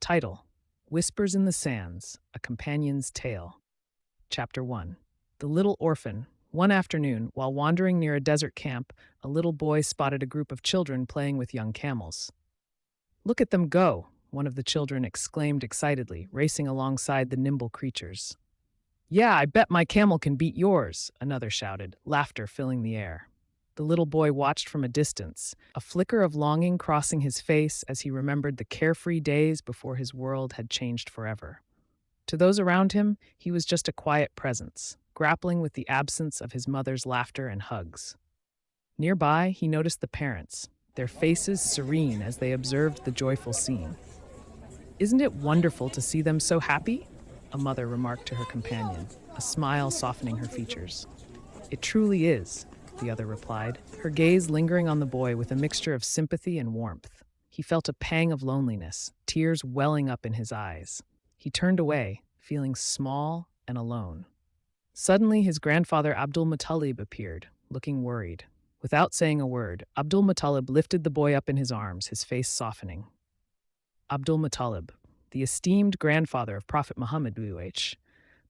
Title: Whispers in the Sands, A Companion's Tale. Chapter 1. The Little Orphan. One afternoon, while wandering near a desert camp, a little boy spotted a group of children playing with young camels. "Look at them go!" one of the children exclaimed excitedly, racing alongside the nimble creatures. "Yeah, I bet my camel can beat yours," another shouted, laughter filling the air. The little boy watched from a distance, a flicker of longing crossing his face as he remembered the carefree days before his world had changed forever. To those around him, he was just a quiet presence, grappling with the absence of his mother's laughter and hugs. Nearby, he noticed the parents, their faces serene as they observed the joyful scene. "Isn't it wonderful to see them so happy?" a mother remarked to her companion, a smile softening her features. "It truly is," the other replied, her gaze lingering on the boy with a mixture of sympathy and warmth. He felt a pang of loneliness, tears welling up in his eyes. He turned away, feeling small and alone. Suddenly, his grandfather Abdul Muttalib appeared, looking worried. Without saying a word, Abdul Muttalib lifted the boy up in his arms, his face softening. Abdul Muttalib, the esteemed grandfather of Prophet Muhammad,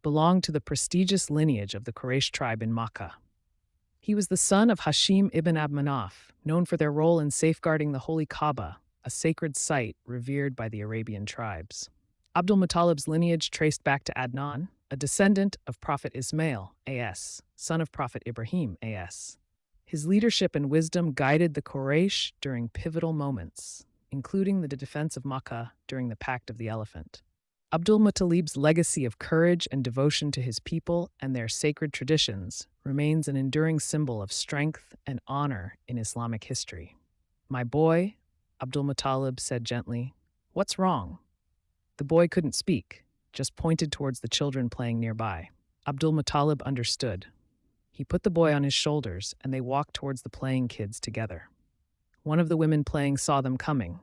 belonged to the prestigious lineage of the Quraysh tribe in Makkah. He was the son of Hashim ibn Abd Manaf, known for their role in safeguarding the Holy Kaaba, a sacred site revered by the Arabian tribes. Abdul Muttalib's lineage traced back to Adnan, a descendant of Prophet Ismail, a.s., son of Prophet Ibrahim, a.s. His leadership and wisdom guided the Quraysh during pivotal moments, including the defense of Makkah during the Pact of the Elephant. Abdul Muttalib's legacy of courage and devotion to his people and their sacred traditions remains an enduring symbol of strength and honor in Islamic history. "My boy," Abdul Muttalib said gently, "what's wrong?" The boy couldn't speak, just pointed towards the children playing nearby. Abdul Muttalib understood. He put the boy on his shoulders, and they walked towards the playing kids together. One of the women playing saw them coming.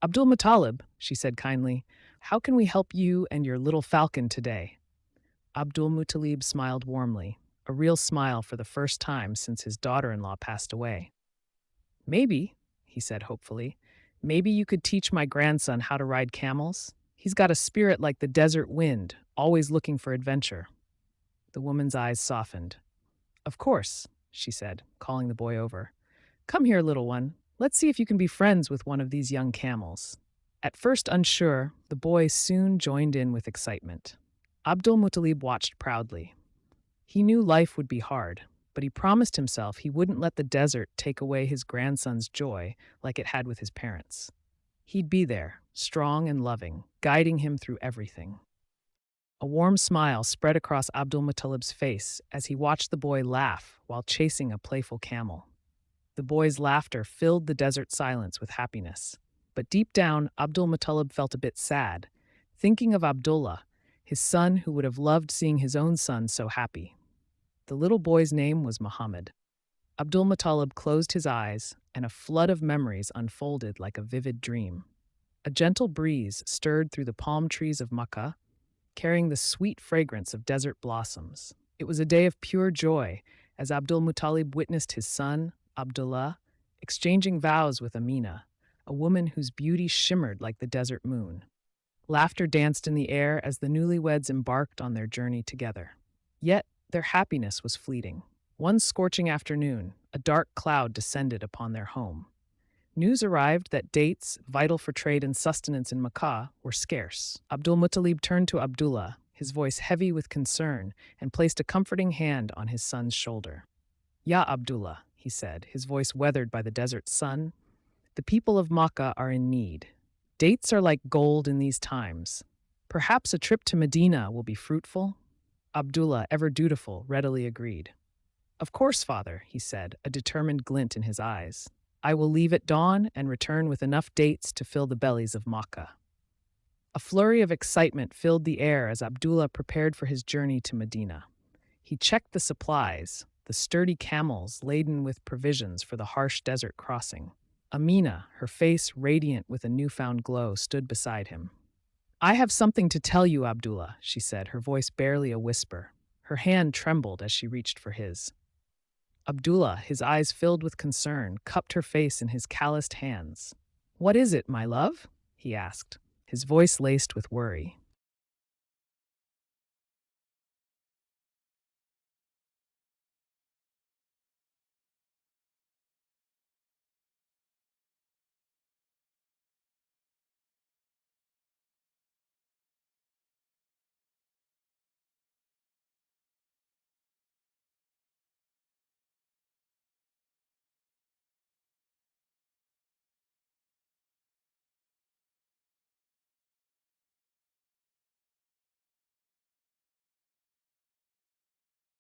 "Abdul Muttalib," she said kindly, "how can we help you and your little falcon today?" Abdul Muttalib smiled warmly, a real smile for the first time since his daughter-in-law passed away. "Maybe," he said hopefully, "maybe you could teach my grandson how to ride camels. He's got a spirit like the desert wind, always looking for adventure." The woman's eyes softened. "Of course," she said, calling the boy over. "Come here, little one. Let's see if you can be friends with one of these young camels." At first unsure, the boy soon joined in with excitement. Abdul Muttalib watched proudly. He knew life would be hard, but he promised himself he wouldn't let the desert take away his grandson's joy like it had with his parents. He'd be there, strong and loving, guiding him through everything. A warm smile spread across Abdul Muttalib's face as he watched the boy laugh while chasing a playful camel. The boy's laughter filled the desert silence with happiness. But deep down, Abdul Muttalib felt a bit sad, thinking of Abdullah, his son who would have loved seeing his own son so happy. The little boy's name was Muhammad. Abdul Muttalib closed his eyes, and a flood of memories unfolded like a vivid dream. A gentle breeze stirred through the palm trees of Makkah, carrying the sweet fragrance of desert blossoms. It was a day of pure joy as Abdul Muttalib witnessed his son, Abdullah, exchanging vows with Amina, a woman whose beauty shimmered like the desert moon. Laughter danced in the air as the newlyweds embarked on their journey together. Yet, their happiness was fleeting. One scorching afternoon, a dark cloud descended upon their home. News arrived that dates, vital for trade and sustenance in Makkah, were scarce. Abdul Muttalib turned to Abdullah, his voice heavy with concern, and placed a comforting hand on his son's shoulder. "Ya Abdullah," he said, his voice weathered by the desert sun, "the people of Makkah are in need. Dates are like gold in these times. Perhaps a trip to Medina will be fruitful?" Abdullah, ever dutiful, readily agreed. "Of course, father," he said, a determined glint in his eyes. "I will leave at dawn and return with enough dates to fill the bellies of Makkah." A flurry of excitement filled the air as Abdullah prepared for his journey to Medina. He checked the supplies, the sturdy camels laden with provisions for the harsh desert crossing. Amina, her face radiant with a newfound glow, stood beside him. "I have something to tell you, Abdullah," she said, her voice barely a whisper. Her hand trembled as she reached for his. Abdullah, his eyes filled with concern, cupped her face in his calloused hands. "What is it, my love?" he asked. his voice laced with worry.